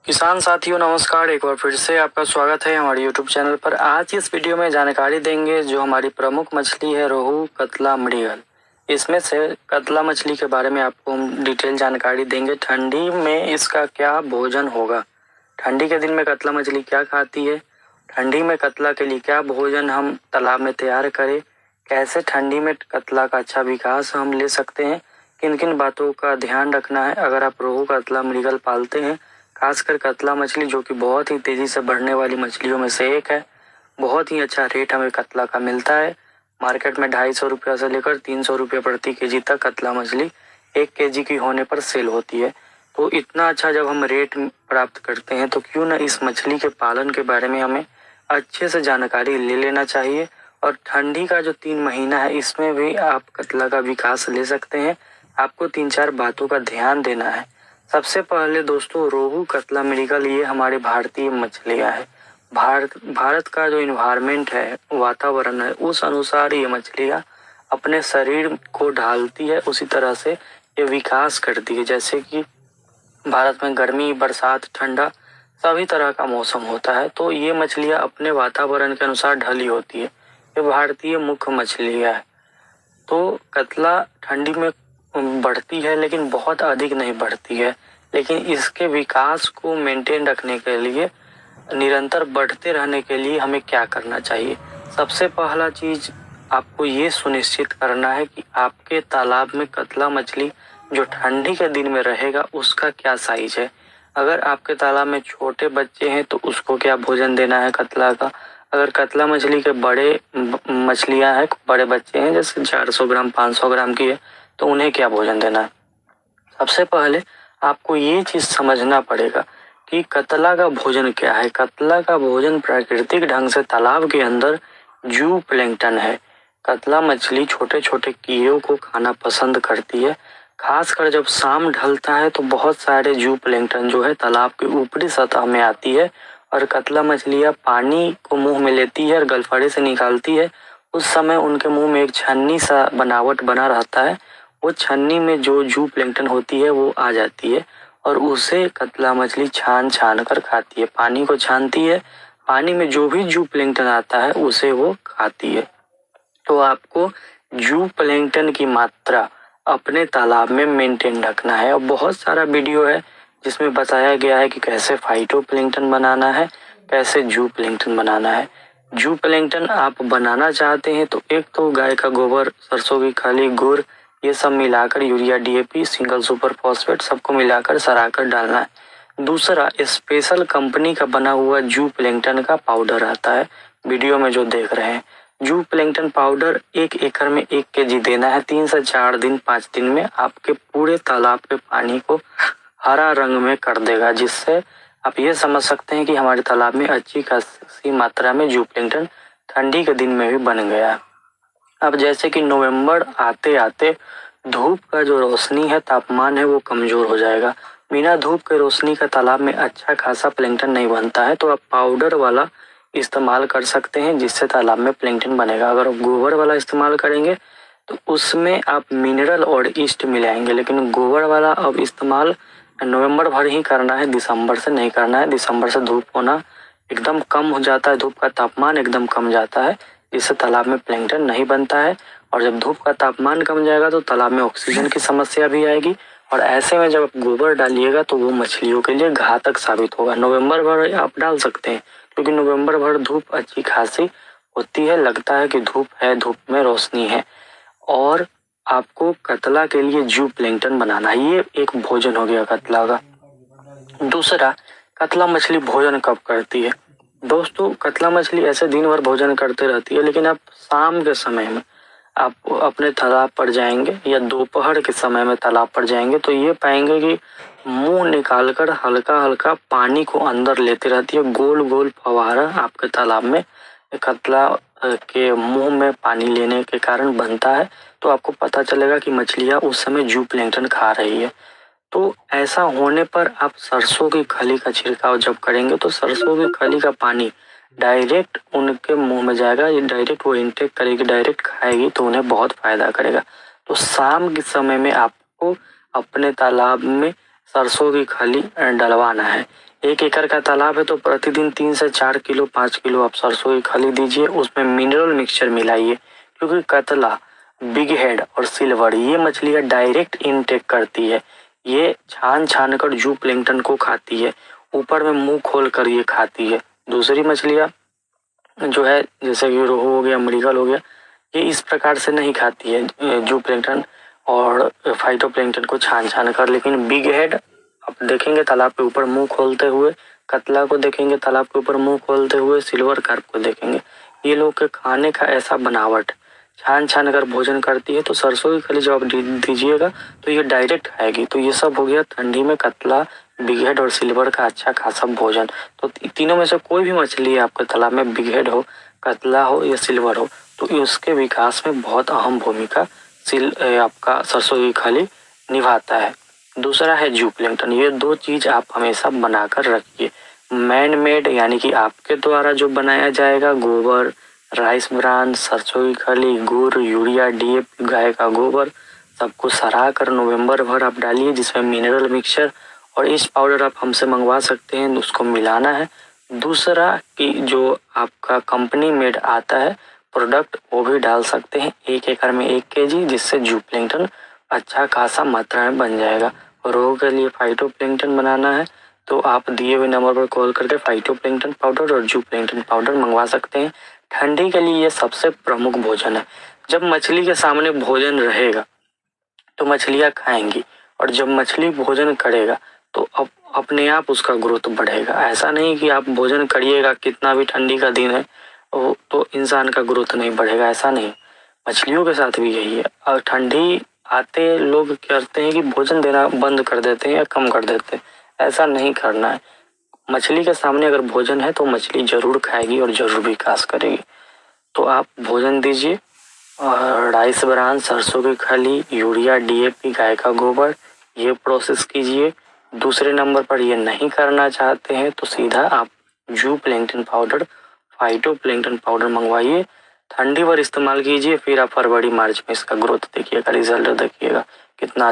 किसान साथियों नमस्कार। एक बार फिर से आपका स्वागत है हमारे YouTube चैनल पर। आज इस वीडियो में जानकारी देंगे जो हमारी प्रमुख मछली है रोहू, कतला, मृगल। इसमें से कतला मछली के बारे में आपको हम डिटेल जानकारी देंगे। ठंडी में इसका क्या भोजन होगा, ठंडी के दिन में कतला मछली क्या खाती है, ठंडी में कतला के लिए क्या भोजन हम तालाब में तैयार करें, कैसे ठंडी में कतला का अच्छा विकास हम ले सकते हैं, किन किन बातों का ध्यान रखना है अगर आप रोहू, कतला, मृगल पालते हैं। खासकर कतला मछली जो कि बहुत ही तेजी से बढ़ने वाली मछलियों में से एक है। बहुत ही अच्छा रेट हमें कतला का मिलता है। मार्केट में 250 रुपया से लेकर 300 रुपये प्रति केजी तक कतला मछली 1 केजी की होने पर सेल होती है। तो इतना अच्छा जब हम रेट प्राप्त करते हैं तो क्यों न इस मछली के पालन के बारे में हमें अच्छे से जानकारी ले लेना चाहिए। और ठंडी का जो 3 महीना है इसमें भी आप कतला का विकास ले सकते हैं। आपको 3-4 बातों का ध्यान देना है। सबसे पहले दोस्तों, रोहू, कतला, मृगल ये हमारे भारतीय मछलियां है। भारत का जो इन्वायरमेंट है, वातावरण है, उस अनुसार ये मछलियां अपने शरीर को ढालती है, उसी तरह से ये विकास करती है। जैसे कि भारत में गर्मी, बरसात, ठंडा सभी तरह का मौसम होता है, तो ये मछलियां अपने वातावरण के अनुसार ढली होती है। ये भारतीय मुख्य मछलियां है। तो कतला ठंडी में बढ़ती है लेकिन बहुत अधिक नहीं बढ़ती है। लेकिन इसके विकास को मेंटेन रखने के लिए, निरंतर बढ़ते रहने के लिए हमें क्या करना चाहिए। सबसे पहला चीज आपको ये सुनिश्चित करना है कि आपके तालाब में कतला मछली जो ठंडी के दिन में रहेगा उसका क्या साइज है। अगर आपके तालाब में छोटे बच्चे हैं तो उसको क्या भोजन देना है कतला का। अगर कतला मछली के बड़े मछलियां हैं, बड़े बच्चे हैं, जैसे 400 ग्राम 500 ग्राम की है, तो उन्हें क्या भोजन देना है। सबसे पहले आपको ये चीज समझना पड़ेगा कि कतला का भोजन क्या है। कतला का भोजन प्राकृतिक ढंग से तालाब के अंदर जू प्लैंकटन है। कतला मछली छोटे छोटे कीड़ों को खाना पसंद करती है। खासकर जब शाम ढलता है तो बहुत सारे जू प्लैंकटन जो है तालाब की ऊपरी सतह में आती है और कतला मछलियां पानी को मुंह में लेती है और गलफड़े से निकालती है। उस समय उनके मुंह में एक छन्नी सा बनावट बना रहता है। वो छन्नी में जो जू प्लैंकटन होती है वो आ जाती है और उसे कतला मछली छान छान कर खाती है। पानी को छानती है, पानी में जो भी जू प्लैंकटन आता है उसे वो खाती है। तो आपको जू प्लैंकटन की मात्रा अपने तालाब में मेंटेन रखना है। और बहुत सारा वीडियो है जिसमें बताया गया है कि कैसे फाइटो प्लैंकटन बनाना है, कैसे जू प्लैंकटन बनाना है। जू प्लैंकटन आप बनाना चाहते हैं तो एक तो गाय का गोबर, सरसों की खली, गुड़, ये सब मिलाकर urea, DAP, single super phosphate सबको मिलाकर सराकर डालना है। दूसरा, स्पेशल कंपनी का बना हुआ जू प्लैंकटन का पाउडर आता है, वीडियो में जो देख रहे हैं। जू प्लैंकटन पाउडर 1 एकड़ में 1 केजी देना है। 3 से 4 दिन 5 दिन में आपके पूरे तालाब के पानी को हरा रंग में कर देगा, जिससे आप ये समझ सकते हैं कि हमारे तालाब में अच्छी खासी मात्रा में जू प्लैंकटन ठंडी के दिन में भी बन गया। अब जैसे कि नवंबर आते आते धूप का जो रोशनी है, तापमान है, वो कमजोर हो जाएगा। बिना धूप के रोशनी का तालाब में अच्छा खासा प्लैंकटन नहीं बनता है, तो आप पाउडर वाला इस्तेमाल कर सकते हैं जिससे तालाब में प्लैंकटन बनेगा। अगर आप गोबर वाला इस्तेमाल करेंगे तो उसमें आप मिनरल और ईस्ट मिलाएंगे, लेकिन गोबर वाला अब इस्तेमाल नवंबर भर ही करना है, दिसंबर से नहीं करना है। दिसंबर से धूप होना एकदम कम हो जाता है, धूप का तापमान एकदम कम जाता है, इससे तालाब में प्लैंकटन नहीं बनता है। और जब धूप का तापमान कम जाएगा तो तालाब में ऑक्सीजन की समस्या भी आएगी और ऐसे में जब आप गोबर डालिएगा तो वो मछलियों के लिए घातक साबित होगा। नवंबर भर आप डाल सकते हैं क्योंकि नवंबर भर धूप अच्छी खासी होती है, लगता है कि धूप है, धूप में रोशनी है। और आपको कतला के लिए जू प्लैंकटन बनाना है, ये एक भोजन हो गया कतला का। दूसरा, कतला मछली भोजन कब करती है। दोस्तों, कतला मछली ऐसे दिन भर भोजन करते रहती है, लेकिन आप शाम के समय में आप अपने तालाब पर जाएंगे या दोपहर के समय में तालाब पर जाएंगे तो ये पाएंगे कि मुंह निकालकर हल्का हल्का पानी को अंदर लेते रहती है। गोल गोल फवारा आपके तालाब में कतला के मुंह में पानी लेने के कारण बनता है, तो आपको पता चलेगा कि मछलियां उस समय जू प्लैंकटन खा रही है। तो ऐसा होने पर आप सरसों की खली का छिड़काव जब करेंगे तो सरसों की खली का पानी डायरेक्ट उनके मुंह में जाएगा, ये डायरेक्ट वो इंटेक करेगी, डायरेक्ट खाएगी, तो उन्हें बहुत फायदा करेगा। तो शाम के समय में आपको अपने तालाब में सरसों की खली डलवाना है। 1 एकड़ का तालाब है तो प्रतिदिन 3 से 4 किलो 5 किलो आप सरसों की खली दीजिए, उसमें मिनरल मिक्सचर मिलाइए, क्योंकि कतला, बिग हेड और सिल्वर ये मछलियाँ डायरेक्ट इनटेक करती है। ये छान छान कर जू प्लैंक्टन को खाती है, ऊपर में मुंह खोल कर ये खाती है। दूसरी मछलियाँ जो है जैसे कि रोहू हो गया, मृगल हो गया, ये इस प्रकार से नहीं खाती है जू प्लैंक्टन और फाइटोप्लैंक्टन को छान छान कर। लेकिन बिग हेड आप देखेंगे तालाब के ऊपर मुंह खोलते हुए, कतला को देखेंगे तालाब के ऊपर मुंह खोलते हुए, सिल्वर कार्प को देखेंगे। ये लोग के खाने का ऐसा बनावट, छान छान कर भोजन करती है। तो सरसों की खली जब आप दीजिएगा तो ये डायरेक्ट खाएगी। तो ये सब हो गया ठंडी में कतला, बिग हेड और सिल्वर का अच्छा खासा भोजन। तो तीनों में से कोई भी मछली आपके तालाब में बिग हेड हो, कतला हो या सिल्वर हो, तो उसके विकास में बहुत अहम भूमिका आपका सरसों की खली निभाता है। दूसरा है जू प्लैंक्टन। ये 2 चीज आप हमेशा बनाकर रखिए। मैन मेड यानी कि आपके द्वारा जो बनाया जाएगा, गोबर, राइस ब्रान, सरसों की खली, गुड़, यूरिया, डीएपी, गाय का गोबर, सबको सड़ा कर नवंबर भर आप डालिए, जिसमें मिनरल मिक्सचर और इस पाउडर आप हमसे मंगवा सकते हैं, उसको मिलाना है। दूसरा कि जो आपका कंपनी मेड आता है प्रोडक्ट, वो भी डाल सकते हैं 1 एकड़ में 1 kg, जिससे जू प्लैंक्टन अच्छा खासा मात्रा में बन जाएगा। रोहू के लिए फाइटोप्लैंक्टन बनाना है तो आप दिए हुए नंबर पर कॉल करके फाइटोप्लैंक्टन पाउडर और जू प्लैंक्टन पाउडर मंगवा सकते हैं। ठंडी के लिए ये सबसे प्रमुख भोजन है। जब मछली के सामने भोजन रहेगा तो मछलियाँ खाएंगी, और जब मछली भोजन करेगा तो अपने आप उसका ग्रोथ बढ़ेगा। ऐसा नहीं कि आप भोजन करिएगा, कितना भी ठंडी का दिन है तो इंसान का ग्रोथ नहीं बढ़ेगा, ऐसा नहीं। मछलियों के साथ भी यही है। और ठंडी आते लोग करते हैं कि भोजन देना बंद कर देते हैं या कम कर देते हैं, ऐसा नहीं करना है। मछली के सामने अगर भोजन है तो मछली जरूर खाएगी और जरूर विकास करेगी। तो आप भोजन दीजिए, और राइस ब्रान, सरसों की खली, यूरिया, डीएपी, गाय का गोबर, ये प्रोसेस कीजिए। दूसरे नंबर पर ये नहीं करना चाहते हैं तो सीधा आप जू प्लैंक्टन पाउडर, फाइटोप्लैंक्टन पाउडर मंगवाइए, ठंडी भर इस्तेमाल कीजिए, फिर आप फरवरी मार्च में इसका ग्रोथ देखिएगा, रिजल्ट देखिएगा कितना